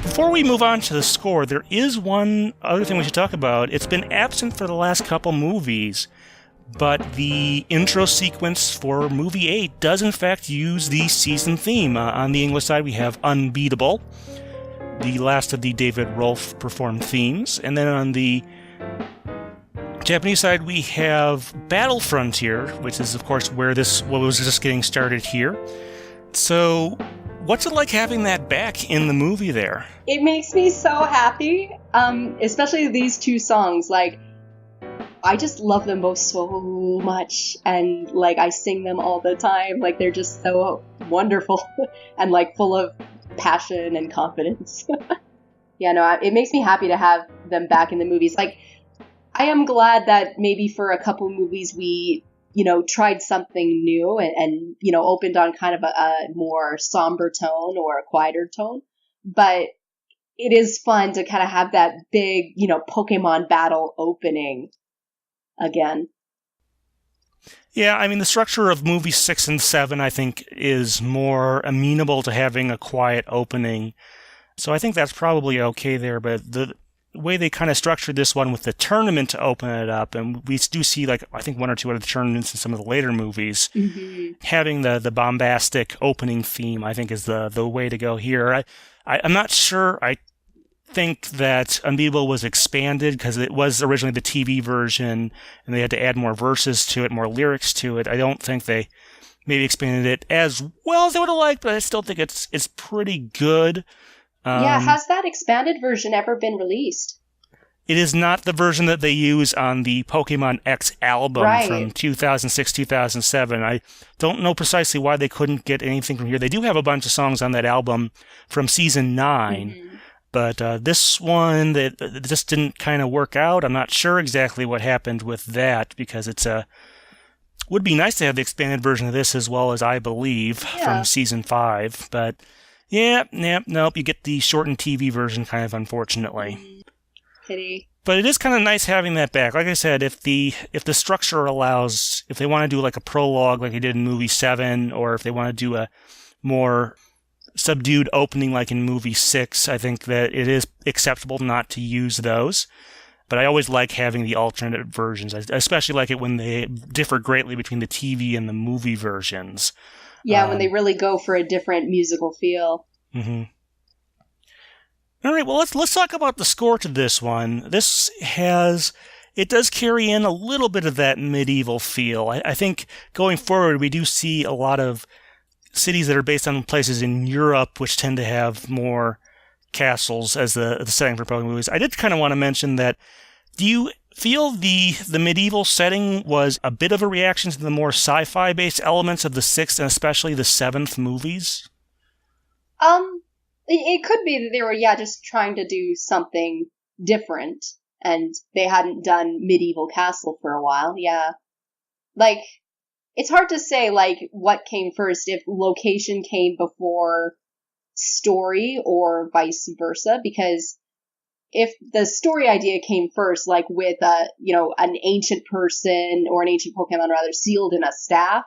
Before we move on to the score, there is one other thing we should talk about. It's been absent for the last couple movies, but the intro sequence for movie 8 does in fact use the season theme. On the English side, we have Unbeatable, the last of the David Rolfe performed themes. And then on the Japanese side, we have Battle Frontier, which is, of course, what was just getting started here. So, what's it like having that back in the movie there? It makes me so happy, especially these two songs. Like, I just love them both so much, and like I sing them all the time. Like, they're just so wonderful and like full of passion and confidence. Yeah, no, it makes me happy to have them back in the movies. Like, I am glad that maybe for a couple movies we, tried something new and opened on kind of a more somber tone or a quieter tone. But it is fun to kind of have that big, Pokemon battle opening again. Yeah, I mean, the structure of movies 6 and 7, I think, is more amenable to having a quiet opening. So I think that's probably okay there, but the way they kind of structured this one with the tournament to open it up, and we do see, like, I think one or two other tournaments in some of the later movies, having the bombastic opening theme, I think, is the way to go here. I'm not sure. I think that Unbeatable was expanded because it was originally the TV version, and they had to add more verses to it, more lyrics to it. I don't think they maybe expanded it as well as they would have liked, but I still think it's pretty good. Has that expanded version ever been released? It is not the version that they use on the Pokemon X album from 2006-2007. I don't know precisely why they couldn't get anything from here. They do have a bunch of songs on that album from Season 9, but this one, that just didn't kind of work out. I'm not sure exactly what happened with that, because would be nice to have the expanded version of this as well as I Believe from Season 5, but... nope, you get the shortened TV version, kind of, unfortunately. Pity. But it is kind of nice having that back. Like I said, if the structure allows, if they want to do like a prologue like they did in movie 7, or if they want to do a more subdued opening like in movie 6, I think that it is acceptable not to use those. But I always like having the alternate versions. I especially like it when they differ greatly between the TV and the movie versions. Yeah, when they really go for a different musical feel. Mm-hmm. All right, well, let's talk about the score to this one. It does carry in a little bit of that medieval feel. I think going forward, we do see a lot of cities that are based on places in Europe, which tend to have more castles as the setting for Pokemon movies. I did kind of want to mention that. Do you feel the medieval setting was a bit of a reaction to the more sci-fi based elements of the 6th and especially the 7th movies? It could be that they were just trying to do something different, and they hadn't done medieval castle for a while. Yeah, like, it's hard to say like what came first, if location came before story or vice versa, because if the story idea came first, like with an ancient person or an ancient Pokemon rather sealed in a staff,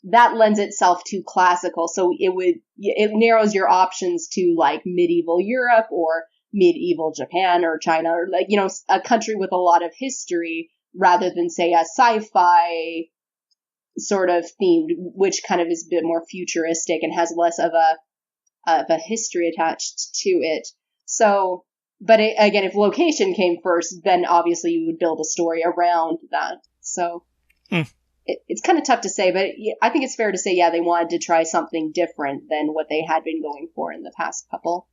that lends itself to classical. So it narrows your options to like medieval Europe or medieval Japan or China, or like, a country with a lot of history, rather than say a sci-fi sort of themed, which kind of is a bit more futuristic and has less of a history attached to it. So, but again, if location came first, then obviously you would build a story around that. So it's kind of tough to say, but I think it's fair to say, they wanted to try something different than what they had been going for in the past couple.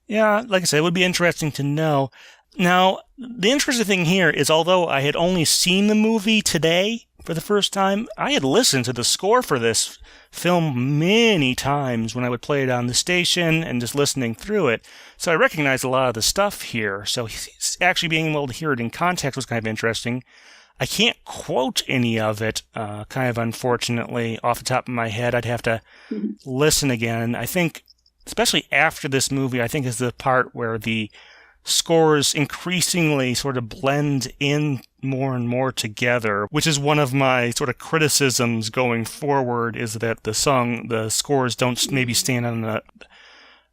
Yeah, like I said, it would be interesting to know. Now, the interesting thing here is, although I had only seen the movie today for the first time, I had listened to the score for this film many times when I would play it on the station and just listening through it. So I recognized a lot of the stuff here. So actually being able to hear it in context was kind of interesting. I can't quote any of it, kind of unfortunately, off the top of my head. I'd have to listen again. I think, especially after this movie, I think is the part where the scores increasingly sort of blend in more and more together, which is one of my sort of criticisms going forward, is that the scores don't maybe stand on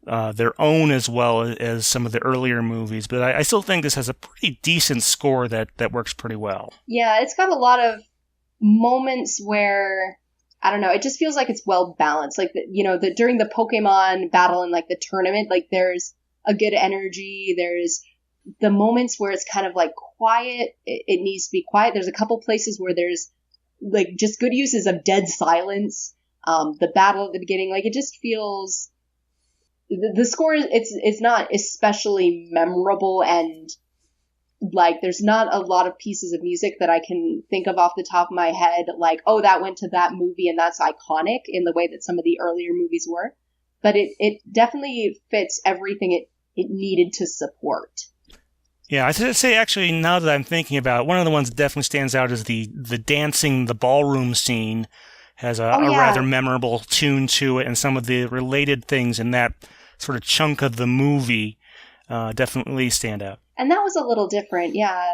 their own as well as some of the earlier movies. But I still think this has a pretty decent score that works pretty well. Yeah, it's got a lot of moments where, I don't know, it just feels like it's well balanced. Like, during the Pokemon battle and like the tournament, like there's a good energy. There's the moments where it's kind of like quiet. It needs to be quiet. There's a couple places where there's like just good uses of dead silence. The battle at the beginning, like it just feels, the score, it's not especially memorable, and like there's not a lot of pieces of music that I can think of off the top of my head, like, oh, that went to that movie and that's iconic in the way that some of the earlier movies were. But it definitely fits everything it needed to support. Yeah, I should say, actually, now that I'm thinking about it, one of the ones that definitely stands out is the dancing, the ballroom scene has a rather memorable tune to it, and some of the related things in that sort of chunk of the movie definitely stand out. And that was a little different, yeah.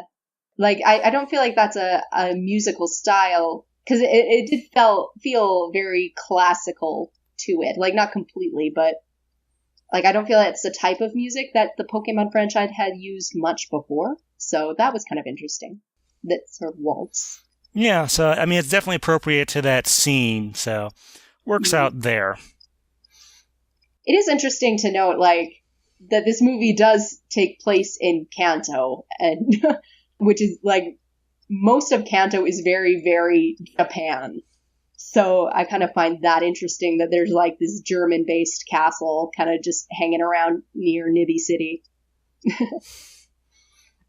Like, I don't feel like that's a musical style, because it did feel very classical to it. Like, not completely, but like, I don't feel it's the type of music that the Pokemon franchise had used much before. So that was kind of interesting. That sort of waltz. Yeah, so, I mean, it's definitely appropriate to that scene, so works out there. It is interesting to note, like, that this movie does take place in Kanto, and which is, like, most of Kanto is very, very Japan. So I kind of find that interesting that there's like this German-based castle kind of just hanging around near Nibby City.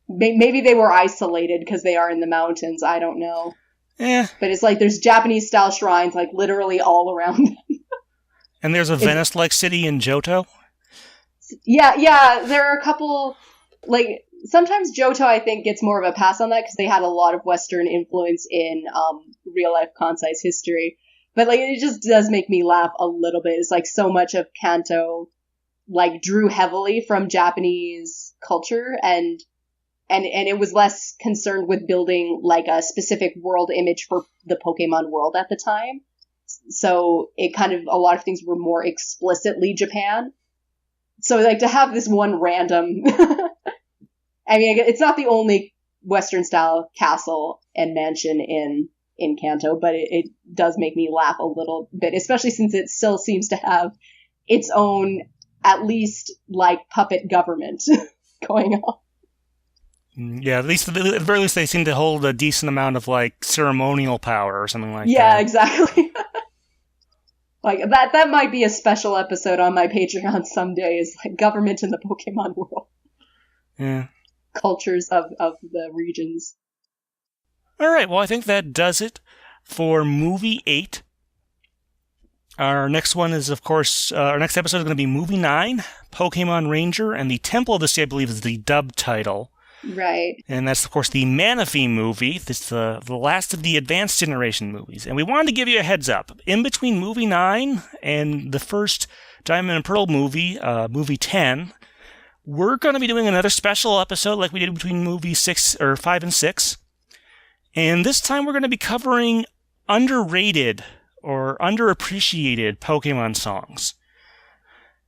Maybe they were isolated because they are in the mountains. I don't know. Yeah. But it's like there's Japanese-style shrines like literally all around them. And there's a Venice-like city in Johto? Yeah. There are a couple, like, sometimes Johto, I think, gets more of a pass on that because they had a lot of Western influence in real-life Kansai's history. But, like, it just does make me laugh a little bit. It's like so much of Kanto, like, drew heavily from Japanese culture, and it was less concerned with building, like, a specific world image for the Pokemon world at the time. So it kind of, a lot of things were more explicitly Japan. So, like, to have this one random... I mean, it's not the only Western-style castle and mansion in Kanto, but it does make me laugh a little bit, especially since it still seems to have its own, at least, like, puppet government going on. Yeah, at the very least, they seem to hold a decent amount of, like, ceremonial power or something like that. Yeah, exactly. Like, that might be a special episode on my Patreon someday, is, like, government in the Pokemon world. Yeah. Cultures of the regions. All right, well, I think that does it for Movie 8. Our next one is, of course, our next episode is going to be Movie 9, Pokemon Ranger, and the Temple of the Sea, I believe, is the dub title. Right. And that's, of course, the Manaphy movie. This is the last of the Advanced Generation movies. And we wanted to give you a heads up. In between Movie 9 and the first Diamond and Pearl movie, Movie 10, we're going to be doing another special episode like we did between movie 5 and 6. And this time we're going to be covering underrated or underappreciated Pokemon songs.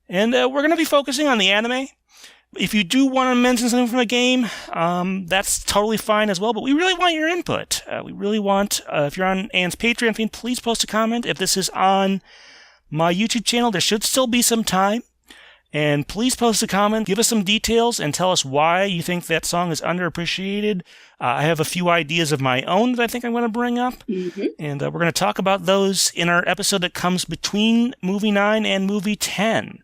And we're going to be focusing on the anime. If you do want to mention something from a game, that's totally fine as well. But we really want your input. We really want, if you're on Anne's Patreon feed, please post a comment. If this is on my YouTube channel, there should still be some time. And please post a comment, give us some details, and tell us why you think that song is underappreciated. I have a few ideas of my own that I think I'm going to bring up. Mm-hmm. And we're going to talk about those in our episode that comes between Movie 9 and Movie 10.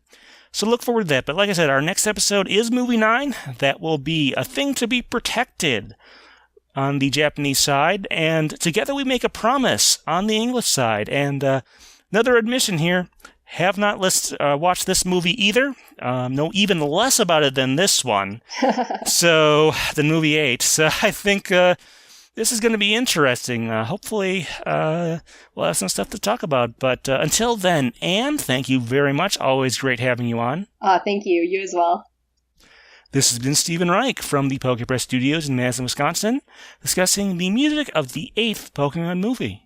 So look forward to that. But like I said, our next episode is Movie 9. That will be A Thing to Be Protected on the Japanese side. And together we make a promise on the English side. And another admission here. Have not watched this movie either. Know even less about it than this one. Than Movie 8. So I think this is going to be interesting. Hopefully we'll have some stuff to talk about. But until then, Anne, thank you very much. Always great having you on. Thank you. You as well. This has been Stephen Reich from the pokepress Studios in Madison, Wisconsin, discussing the music of the 8th Pokemon movie.